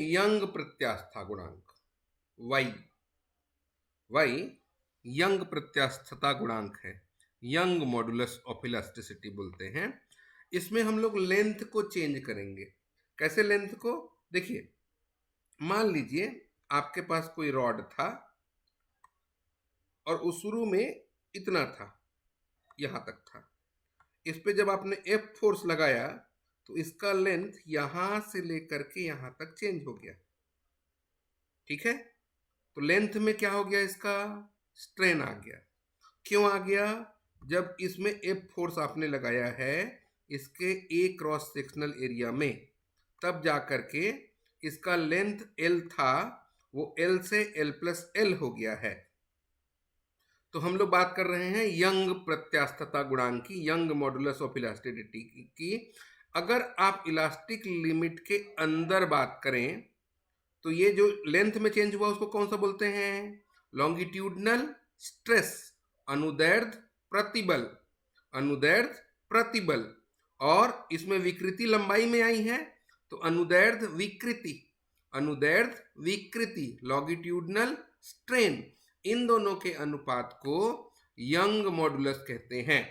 Young प्रत्यास्था गुणांक y young प्रत्यास्थता गुणांक है, यंग मॉडुलस ऑफ इलास्टिसिटी बोलते हैं। इसमें हम लोग लेंथ को चेंज करेंगे। कैसे लेंथ को? देखिए, मान लीजिए आपके पास कोई रॉड था और उस शुरू में इतना था, यहां तक था। इस पे जब आपने F फोर्स लगाया तो इसका लेंथ यहां से लेकर के यहां तक चेंज हो गया। ठीक है, तो लेंथ में क्या हो गया? इसका स्ट्रेन आ गया। क्यों आ गया? जब इसमें F फोर्स आपने लगाया है इसके A क्रॉस सेक्शनल एरिया में, तब जा करके इसका लेंथ L था, वो L से L प्लस L हो गया है। तो हम लोग बात कर रहे हैं यंग प्रत्यास्थता गुणांक की, यंग मॉडुलस ऑफ इलास्टिसिटी की। अगर आप इलास्टिक लिमिट के अंदर बात करें तो ये जो लेंथ में चेंज हुआ उसको कौन सा बोलते हैं? लॉन्गिट्यूडनल स्ट्रेस, अनुदैर्ध्य प्रतिबल, अनुदैर्ध्य प्रतिबल। और इसमें विकृति लंबाई में आई है तो अनुदैर्ध्य विकृति, अनुदैर्ध्य विकृति, लॉन्गिट्यूडनल स्ट्रेन, इन दोनों के अनुपात को यंग मॉडुलस कहते हैं।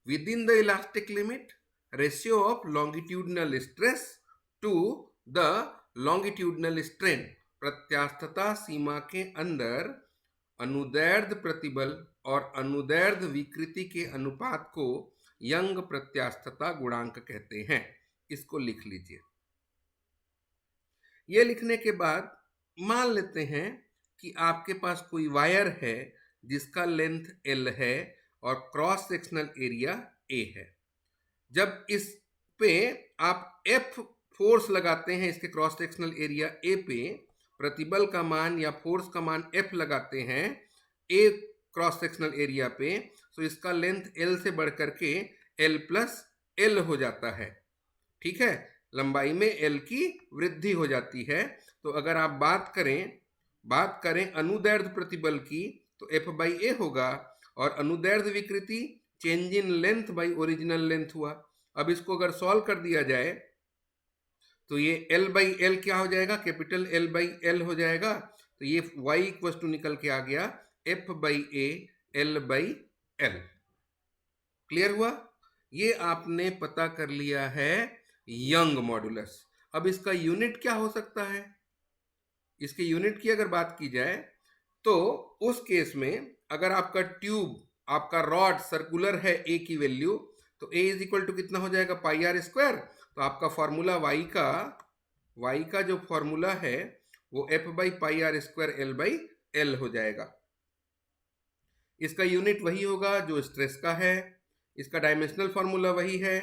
Within the elastic limit, ratio of longitudinal stress to the longitudinal strain, प्रत्यास्थता सीमा के अंदर अनुदैर्ध्य प्रतिबल और अनुदैर्ध्य विकृति के अनुपात को यंग प्रत्यास्थता गुणांक कहते हैं। इसको लिख लीजिए। ये लिखने के बाद मान लेते हैं कि आपके पास कोई वायर है जिसका लेंथ L है और क्रॉस सेक्शनल एरिया A है। जब इस पे आप F फोर्स लगाते हैं, इसके क्रॉस सेक्शनल एरिया A पे प्रतिबल का मान या फोर्स का मान F लगाते हैं A क्रॉस सेक्शनल एरिया पे, तो इसका लेंथ L से बढ़ करके L प्लस L हो जाता है। ठीक है, लंबाई में L की वृद्धि हो जाती है। तो अगर आप बात करें अनुदैर्ध्य प्रतिबल की तो F बाई A होगा, और अनुदैर्ध्य विकृति change in length by original length हुआ। अब इसको अगर सॉल्व कर दिया जाए तो ये L बाई L क्या हो जाएगा? कैपिटल L बाई L हो जाएगा। तो ये y इक्वल टू निकल के आ गया F by A L by L। Clear हुआ? ये आपने पता कर लिया है यंग मॉडुलस। अब इसका यूनिट क्या हो सकता है? इसके यूनिट की अगर बात की जाए तो उस केस में अगर आपका ट्यूब, आपका रॉड सर्कुलर है A की वैल्यू, तो A इज इक्वल टू कितना हो जाएगा? पाई आर स्क्वायर। तो आपका फॉर्मूला y का जो फॉर्मूला है वो F by pi r square L by L हो जाएगा। इसका यूनिट वही होगा जो स्ट्रेस का है, इसका डायमेंशनल फॉर्मूला वही है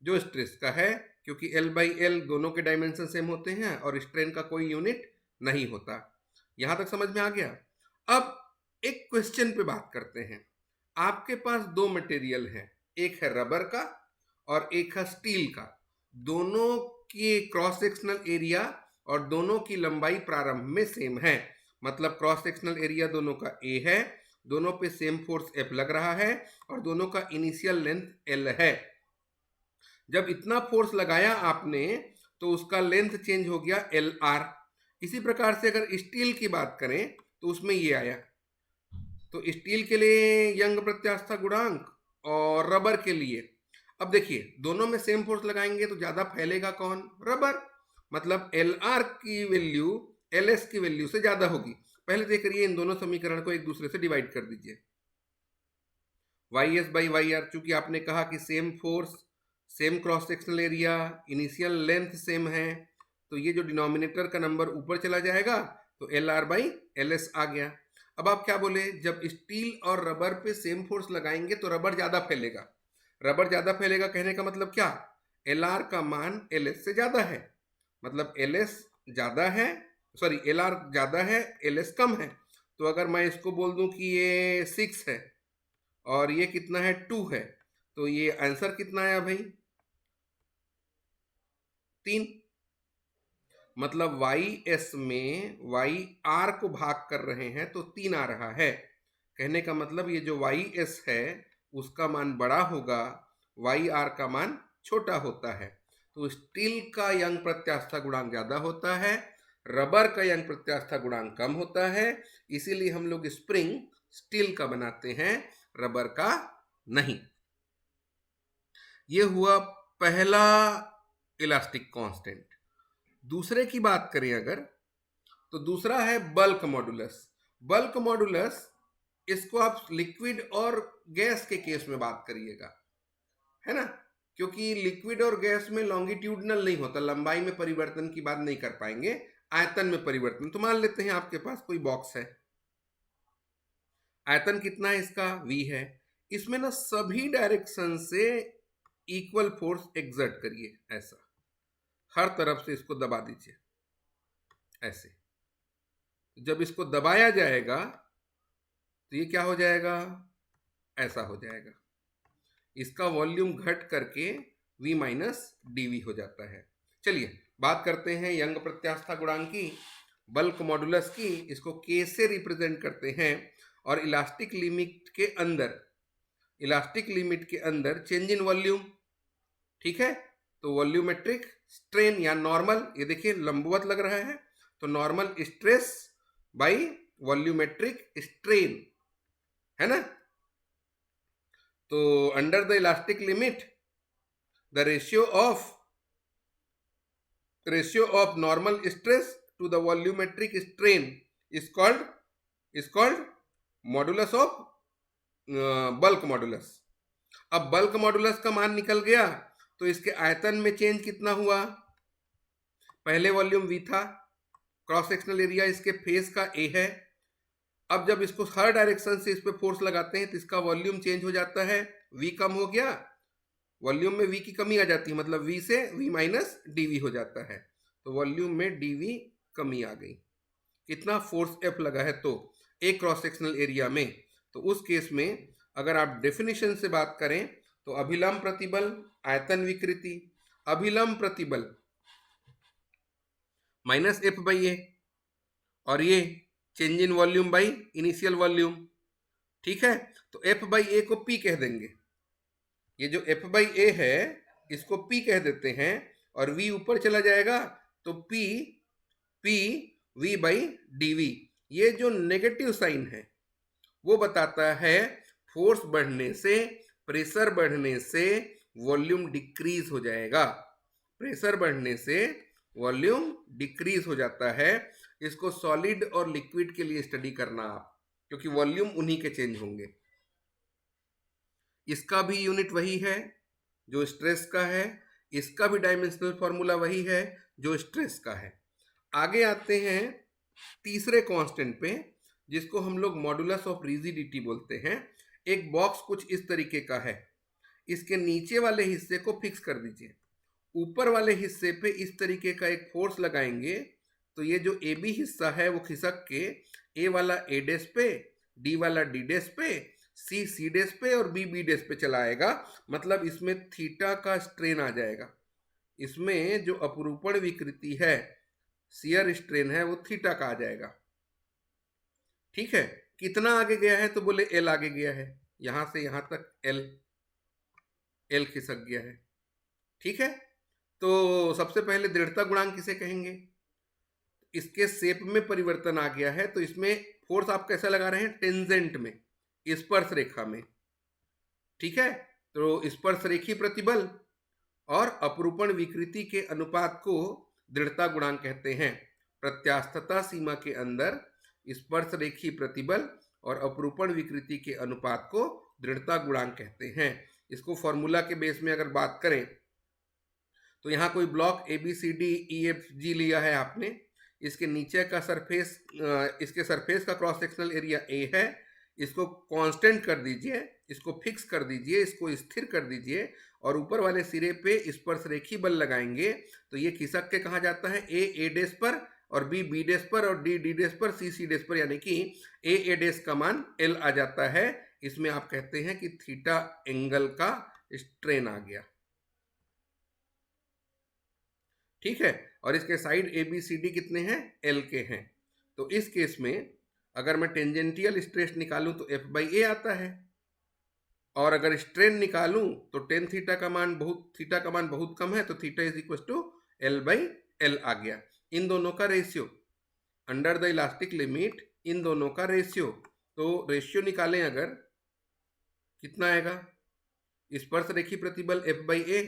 जो स्ट्रेस का है, क्योंकि L बाई L दोनों के डायमेंशन सेम होते हैं और स्ट्रेन का कोई यूनिट नहीं होता। यहां तक समझ में आ गया? अब एक क्वेश्चन पे बात करते हैं। आपके पास दो मटेरियल है, एक है रबर का और एक है स्टील का। दोनों के क्रॉस सेक्शनल एरिया और दोनों की लंबाई प्रारंभ में सेम है, मतलब क्रॉस सेक्शनल एरिया दोनों का A है, दोनों पे सेम फोर्स F लग रहा है और दोनों का इनिशियल लेंथ L है। जब इतना फोर्स लगाया आपने तो उसका लेंथ चेंज हो गया LR। इसी प्रकार से अगर स्टील की बात करें तो उसमें ये आया। तो स्टील के लिए यंग प्रत्यास्था गुणांक और रबर के लिए, अब देखिए दोनों में सेम फोर्स लगाएंगे तो ज्यादा फैलेगा कौन? रबर। मतलब LR की वैल्यू LS की वैल्यू से ज्यादा होगी। पहले देख रही है, इन दोनों समीकरण को एक दूसरे से डिवाइड कर दीजिए। YS बाई YR, चूंकि आपने कहा कि same force, same cross sectional area, initial length same है, तो ये जो डिनोमिनेटर का नंबर ऊपर चला जाएगा तो LR बाई LS आ गया। अब आप क्या बोले? जब स्टील और रबर पे सेम फोर्स लगाएंगे तो रबर ज्यादा फैलेगा। रबर ज्यादा फैलेगा कहने का मतलब क्या? LR का मान LS से ज्यादा है, मतलब LS ज्यादा है, सॉरी LR ज्यादा है, LS कम है। तो अगर मैं इसको बोल दूं कि ये 6 है और ये कितना है? 2 है, तो ये आंसर कितना आया भाई? 3। मतलब YS में YR को भाग कर रहे हैं तो 3 आ रहा है। कहने का मतलब ये जो YS है उसका मान बड़ा होगा, YR का मान छोटा होता है। तो स्टील का यंग प्रत्यास्था गुणांक ज्यादा होता है, रबर का यंग प्रत्यास्था गुणांक कम होता है, इसीलिए हम लोग स्प्रिंग स्टील का बनाते हैं, रबर का नहीं। यह हुआ पहला इलास्टिक कांस्टेंट। दूसरे की बात करें अगर, तो दूसरा है बल्क मॉडुलस। बल्क मॉडुलस, इसको आप लिक्विड और गैस के केस में बात करिएगा, है ना, क्योंकि लिक्विड और गैस में लॉन्गिट्यूडनल नहीं होता, लंबाई में परिवर्तन की बात नहीं कर पाएंगे, आयतन में परिवर्तन। तो मान लेते हैं आपके पास कोई बॉक्स है, आयतन कितना है इसका, v है, इसमें ना सभी डायरेक्शन से इक्वल फोर्स एक्सर्ट करिए, ऐसा हर तरफ से इसको दबा दीजिए ऐसे। जब इसको दबाया जाएगा तो ये क्या हो जाएगा, ऐसा हो जाएगा, इसका वॉल्यूम घट करके v माइनस डी हो जाता है। चलिए बात करते हैं यंग प्रत्यास्था गुणांक की, बल्क मॉडुलस की। इसको k से रिप्रेजेंट करते हैं, और इलास्टिक लिमिट के अंदर चेंज इन वॉल्यूम, ठीक है, तो वॉल्यूमेट्रिक स्ट्रेन या नॉर्मल, ये देखिए लंबवत लग रहा है, तो normal stress by volumetric strain, है ना। तो under the elastic limit the ratio of normal stress to the volumetric strain is called modulus of bulk modulus. अब बल्क मॉडुलस का मान निकल गया, तो इसके आयतन में चेंज कितना हुआ, पहले वॉल्यूम v था, क्रॉस सेक्शनल एरिया इसके फेस का a है। अब जब इसको हर डायरेक्शन से इस पे फोर्स लगाते हैं तो इसका वॉल्यूम चेंज हो जाता है, v कम हो गया, वॉल्यूम में v की कमी आ जाती है, मतलब v से v माइनस डी हो जाता है, तो वॉल्यूम में dv कमी आ गई। कितना फोर्स F लगा है, तो एक क्रॉस सेक्शनल एरिया में। तो उस केस में अगर आप डेफिनेशन से बात करें तो अभिलंब प्रतिबल, आयतन विकृति, अभिलंब प्रतिबल माइनस एफ बाई ए, और ये change in volume by initial volume, ठीक है। तो एफ बाई ए को पी कह देंगे, ये जो एफ बाई ए है इसको पी कह देते हैं, और वी ऊपर चला जाएगा तो P V by D V. ये जो नेगेटिव साइन है वो बताता है फोर्स बढ़ने से, प्रेशर बढ़ने से वॉल्यूम डिक्रीज हो जाएगा, प्रेशर बढ़ने से वॉल्यूम डिक्रीज हो जाता है। इसको सॉलिड और लिक्विड के लिए स्टडी करना आप, क्योंकि वॉल्यूम उन्हीं के चेंज होंगे। इसका भी यूनिट वही है जो स्ट्रेस का है, इसका भी डायमेंशनल फॉर्मूला वही है जो स्ट्रेस का है। आगे आते हैं तीसरे कांस्टेंट पे, जिसको हम लोग मॉडुलस ऑफ रिजिडिटी बोलते हैं। एक बॉक्स कुछ इस तरीके का है, इसके नीचे वाले हिस्से को फिक्स कर दीजिए, ऊपर वाले हिस्से पे इस तरीके का एक फोर्स लगाएंगे, तो ये जो ए बी हिस्सा है वो खिसक के ए वाला ए डेस पे, डी वाला डी डेस पे, सी सी डेस पे और बी बी डेस पे चलाएगा। मतलब इसमें थीटा का स्ट्रेन आ जाएगा, इसमें जो अपरूपण विकृति है, शियर स्ट्रेन है, वो थीटा का आ जाएगा, ठीक है। कितना आगे गया है, तो बोले एल आगे गया है, यहां से यहां तक एल खिसक गया है, ठीक है। तो सबसे पहले दृढ़ता गुणांक किसे कहेंगे, इसके शेप में परिवर्तन आ गया है, तो इसमें फोर्स आप कैसा लगा रहे हैं, टेंजेंट में, स्पर्श रेखा में, ठीक है। तो स्पर्श रेखी प्रतिबल और अपरूपण विकृति के अनुपात को दृढ़ता गुणांक कहते हैं। प्रत्यास्थता सीमा के अंदर स्पर्श रेखी प्रतिबल और अपरूपण विकृति के अनुपात को दृढ़ता गुणांक कहते हैं। इसको फॉर्मूला के बेस में अगर बात करें तो यहाँ कोई block A B C D E F G लिया है आपने, इसके नीचे का सरफेस, इसके सरफेस का क्रॉस सेक्शनल एरिया ए है, इसको कांस्टेंट कर दीजिए, इसको फिक्स कर दीजिए, इसको स्थिर कर दीजिए, और ऊपर वाले सिरे पे स्पर्श रेखी बल लगाएंगे, तो ये खिसक के कहा जाता है ए डेस पर, और बी बी डेस पर, और डी डी डेस पर, सी सी डेस पर, यानी कि ए डेस का मान एल आ जाता है। इसमें आप कहते हैं कि थीटा एंगल का स्ट्रेन आ गया, ठीक है। और इसके side A B C D कितने हैं, एल के हैं। तो इस केस में अगर मैं टेंजेंटियल स्ट्रेस निकालूं तो एफ बाई ए आता है, और अगर स्ट्रेन निकालूं तो टेन थीटा का मान बहुत कम है, तो theta is equal to L by L आ गया। इन दोनों का ratio under the elastic limit, इन दोनों का रेशियो, तो रेशियो निकालें अगर, कितना आएगा? स्पर्श रेखी प्रतिबल एफ बाई ए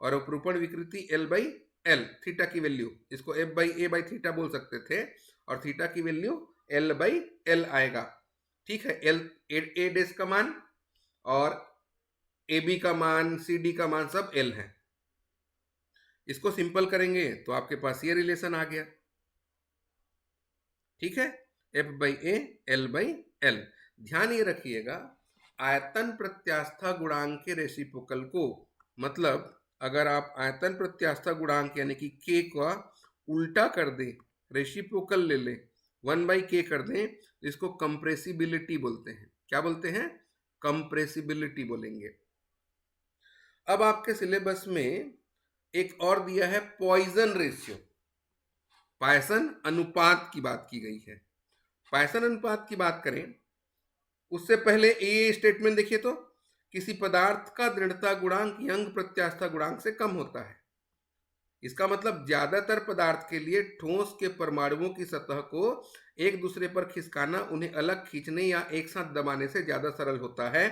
और अपरूपण विकृति एल बाई एल, थीटा की वैल्यू, इसको F by A by theta बोल सकते थे, और थीटा की वैल्यू एल बाई एल आएगा। ठीक है, एल ए डेस का मान और ए बी का मान, सी डी का मान सब एल है। इसको सिंपल करेंगे तो आपके पास ये रिलेशन आ गया। ठीक है, F by A L by L. ध्यान ये रखिएगा, आयतन प्रत्यास्था गुणांक के रेसिप्रोकल को, मतलब अगर आप आयतन प्रत्यास्था गुणांक यानी कि के का उल्टा कर दें, रेसिप्रोकल ले लें, 1/k कर दें, तो इसको कंप्रेसिबिलिटी बोलते हैं। क्या बोलते हैं? कंप्रेसिबिलिटी बोलेंगे। अब आपके सिलेबस में एक और दिया है पॉइसन रेशियो, पॉइसन अनुपात की बात की गई है। पॉइसन अनुपात की बात करें उससे पहले ये स्टेटमेंट देखिए, तो किसी पदार्थ का दृढ़ता गुणांक यंग प्रत्यास्था गुणांक से कम होता है। इसका मतलब ज्यादातर पदार्थ के लिए ठोस के परमाणुओं की सतह को एक दूसरे पर खिसकाना उन्हें अलग खींचने या एक साथ दबाने से ज्यादा सरल होता है।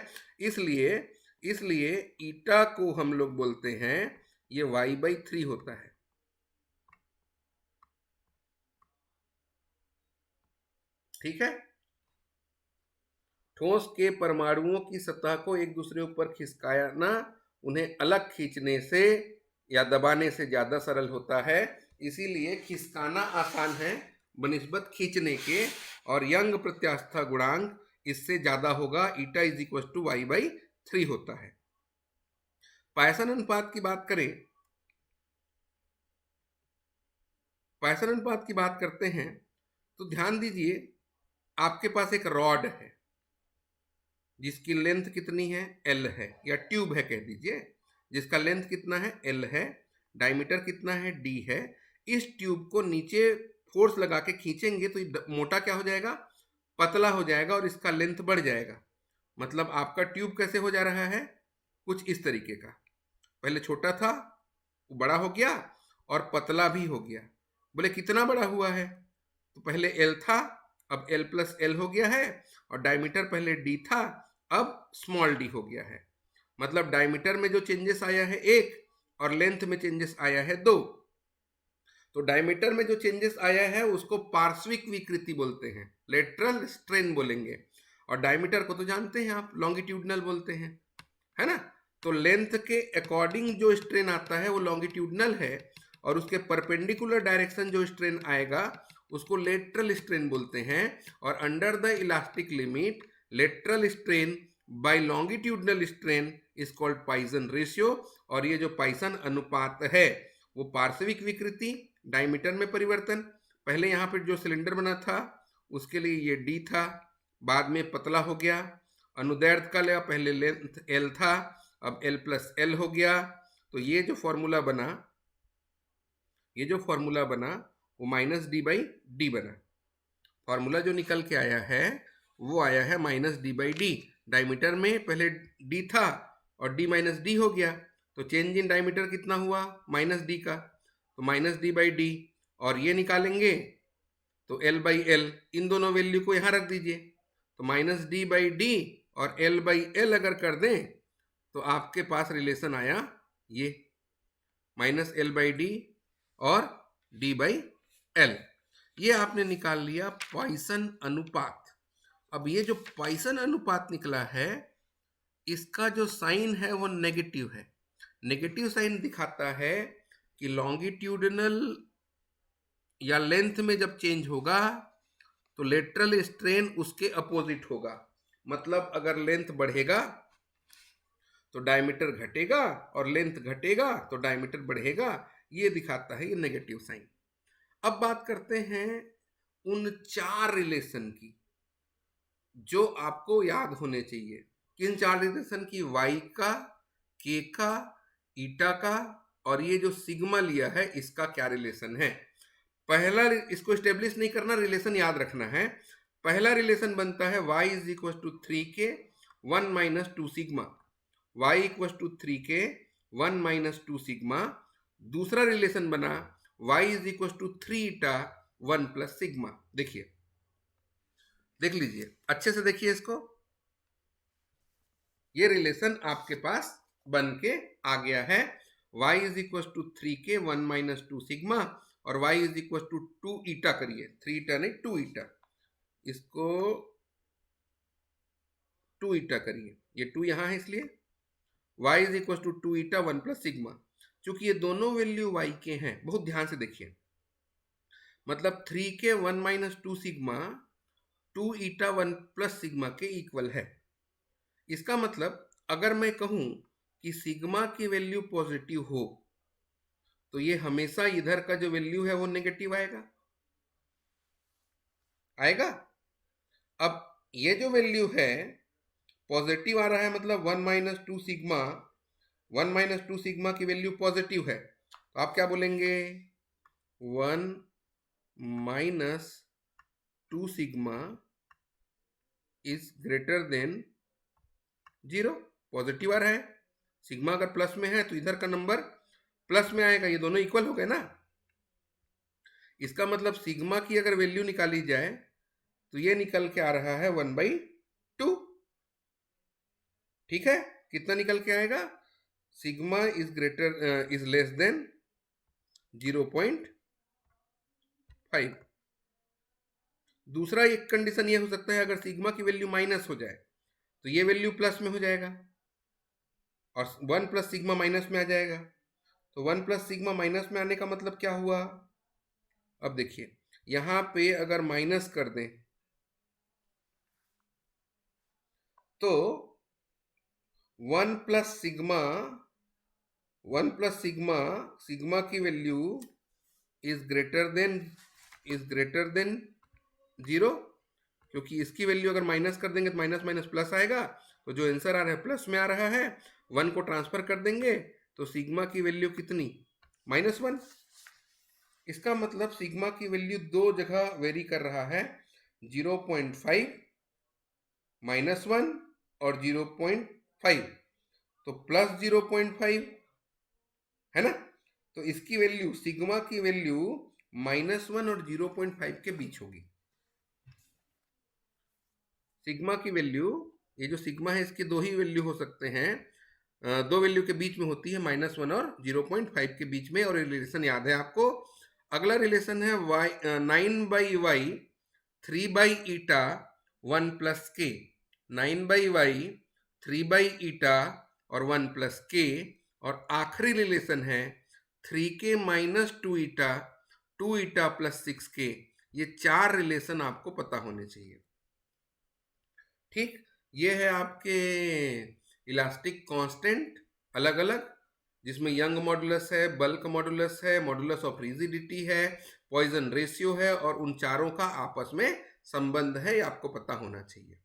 इसलिए ईटा को हम लोग बोलते हैं ये y/3 होता है। ठीक है, ठोस के परमाणुओं की सतह को एक दूसरे ऊपर खिसकाना उन्हें अलग खींचने से या दबाने से ज्यादा सरल होता है। इसीलिए खिसकाना आसान है बनिस्बत खींचने के, और यंग प्रत्यास्था गुणांक इससे ज्यादा होगा, eta is equal to y/3 होता है। पॉइसन अनुपात की बात करें, पॉइसन अनुपात की बात करते हैं तो ध्यान दीजिए, आपके पास एक रॉड है जिसकी लेंथ कितनी है? L है, या ट्यूब है कह दीजिए, जिसका लेंथ कितना है? L है, डायमीटर कितना है? D है। इस ट्यूब को नीचे फोर्स लगा के खींचेंगे तो मोटा क्या हो जाएगा? पतला हो जाएगा और इसका लेंथ बढ़ जाएगा। मतलब आपका ट्यूब कैसे हो जा रहा है? कुछ इस तरीके का, पहले छोटा था, बड़ा हो गया और पतला भी हो गया। बोले कितना बड़ा हुआ है? तो पहले L था, अब L प्लस L हो गया है, और डायमीटर पहले D था, अब स्मॉल d हो गया है। मतलब डायमीटर में जो चेंजेस आया है 1 और लेंथ में चेंजेस आया है 2। तो डायमीटर में जो चेंजेस आया है उसको पार्श्विक विकृति बोलते हैं, लेटरल स्ट्रेन बोलेंगे, और डायमीटर को तो जानते हैं आप, लॉन्गिट्यूडनल बोलते हैं, है ना। तो लेंथ के अकॉर्डिंग जो स्ट्रेन आता है वो लॉन्गिट्यूडनल है, और उसके परपेंडिकुलर डायरेक्शन जो स्ट्रेन आएगा उसको लेटरल स्ट्रेन बोलते हैं। और under the elastic limit lateral strain by longitudinal strain is called Poisson ratio. और ये जो पॉइसन अनुपात है वो पार्श्विक विकृति, डायमीटर में परिवर्तन, पहले यहाँ पर जो सिलेंडर बना था उसके लिए ये D था, बाद में पतला हो गया, अनुदैर्ध्य का लिया, पहले लेंथ L था, अब L प्लस L हो गया। तो ये जो फॉर्मूला बना वो -d/d बना। फॉर्मूला जो निकल के आया है वो आया है -d/d। डायमीटर में पहले d था और d माइनस डी हो गया, तो चेंज इन डायमीटर कितना हुआ? -d का, तो -d/d। और ये निकालेंगे तो L/L, इन दोनों वैल्यू को यहाँ रख दीजिए, तो -d/d और L/L अगर कर दें तो आपके पास रिलेशन आया ये -L/d और d/L। ये आपने निकाल लिया पॉइसन अनुपात। अब ये जो पॉइसन अनुपात निकला है इसका जो साइन है वो नेगेटिव है। नेगेटिव साइन दिखाता है कि लॉन्गिट्यूडनल या लेंथ में जब चेंज होगा तो लेटरल स्ट्रेन उसके अपोजिट होगा। मतलब अगर लेंथ बढ़ेगा तो डायमीटर घटेगा और लेंथ घटेगा तो डायमीटर बढ़ेगा, ये दिखाता है ये नेगेटिव साइन। अब बात करते हैं उन 4 रिलेशन की जो आपको याद होने चाहिए। किन 4 रिलेशन की? y का, k का, ईटा का, और ये जो सिग्मा लिया है इसका क्या रिलेशन है। पहला, इसको स्टेब्लिश नहीं करना, रिलेशन याद रखना है। पहला रिलेशन बनता है y = 3k 1 minus 2 sigma, y equal to 3k 1 minus 2 sigma. दूसरा रिलेशन बना y is equal to 3 eta 1 plus sigma. देखिए, देख लीजिए, अच्छे से देखिए इसको, ये रिलेशन आपके पास बन के आ गया है। y is equal to 3k 1 minus 2 sigma और y is equal to 2 eta करिए, 3 ईटा नहीं 2 ईटा, इसको 2 ईटा करिए, ये 2 यहां है इसलिए y is equal to 2 eta 1 plus sigma. चूंकि ये दोनों वैल्यू y के हैं, बहुत ध्यान से देखिए, मतलब 3k 1 minus 2 sigma 2 eta 1 plus sigma के इक्वल है। इसका मतलब अगर मैं कहूं कि सिग्मा की वैल्यू पॉजिटिव हो तो ये हमेशा इधर का जो वैल्यू है वो नेगेटिव आएगा, आएगा। अब ये जो वैल्यू है पॉजिटिव आ रहा है, मतलब 1 माइनस 2 सिग्मा, 1 माइनस 2 सिग्मा की वैल्यू पॉजिटिव है, तो आप क्या बोलेंगे, 1 minus 2 sigma is greater than 0। Positive आ रहा है, सिग्मा अगर प्लस में है तो इधर का नंबर प्लस में आएगा, ये दोनों इक्वल हो गए ना। इसका मतलब सिग्मा की अगर वैल्यू निकाली जाए तो ये निकल के आ रहा है 1/2। ठीक है, कितना निकल के आएगा, सिग्मा इज लेस देन 0.5। दूसरा एक कंडीशन ये हो सकता है, अगर सिग्मा की वैल्यू माइनस हो जाए तो ये वैल्यू प्लस में हो जाएगा और 1 प्लस सिग्मा माइनस में आ जाएगा। तो 1 प्लस सिग्मा माइनस में आने का मतलब क्या हुआ, अब देखिए यहां पे अगर माइनस कर दें तो 1 प्लस सिग्मा की वैल्यू इज ग्रेटर देन 0, क्योंकि इसकी वैल्यू अगर माइनस कर देंगे तो माइनस माइनस प्लस आएगा, तो जो आंसर आ रहा है प्लस में आ रहा है। 1 को ट्रांसफर कर देंगे तो सिग्मा की वैल्यू कितनी, -1। इसका मतलब सिग्मा की वैल्यू दो जगह वेरी कर रहा है, 0.5, -1 और 0.5, तो प्लस 0.5 है ना। तो इसकी वैल्यू, सिग्मा की वैल्यू -1 और 0.5 के बीच होगी। सिग्मा की वैल्यू, ये जो सिग्मा है इसके दो ही वैल्यू हो सकते हैं, दो वैल्यू के बीच में होती है, -1 और 0.5 के बीच में। और रिलेशन याद है आपको। अगला रिलेशन है y 9/y 3/eta 1 प्लस के, 9/y 3/eta और 1 प्लस के। और आखिरी रिलेशन है 3k minus 2eta 2eta plus 6k। ये चार रिलेशन आपको पता होने चाहिए। ठीक, ये है आपके इलास्टिक कांस्टेंट अलग अलग, जिसमें यंग मॉडुलस है, बल्क मॉडुलस है, मॉडुलस ऑफ रिजिडिटी है, पॉइजन रेशियो है, और उन चारों का आपस में संबंध है, ये आपको पता होना चाहिए।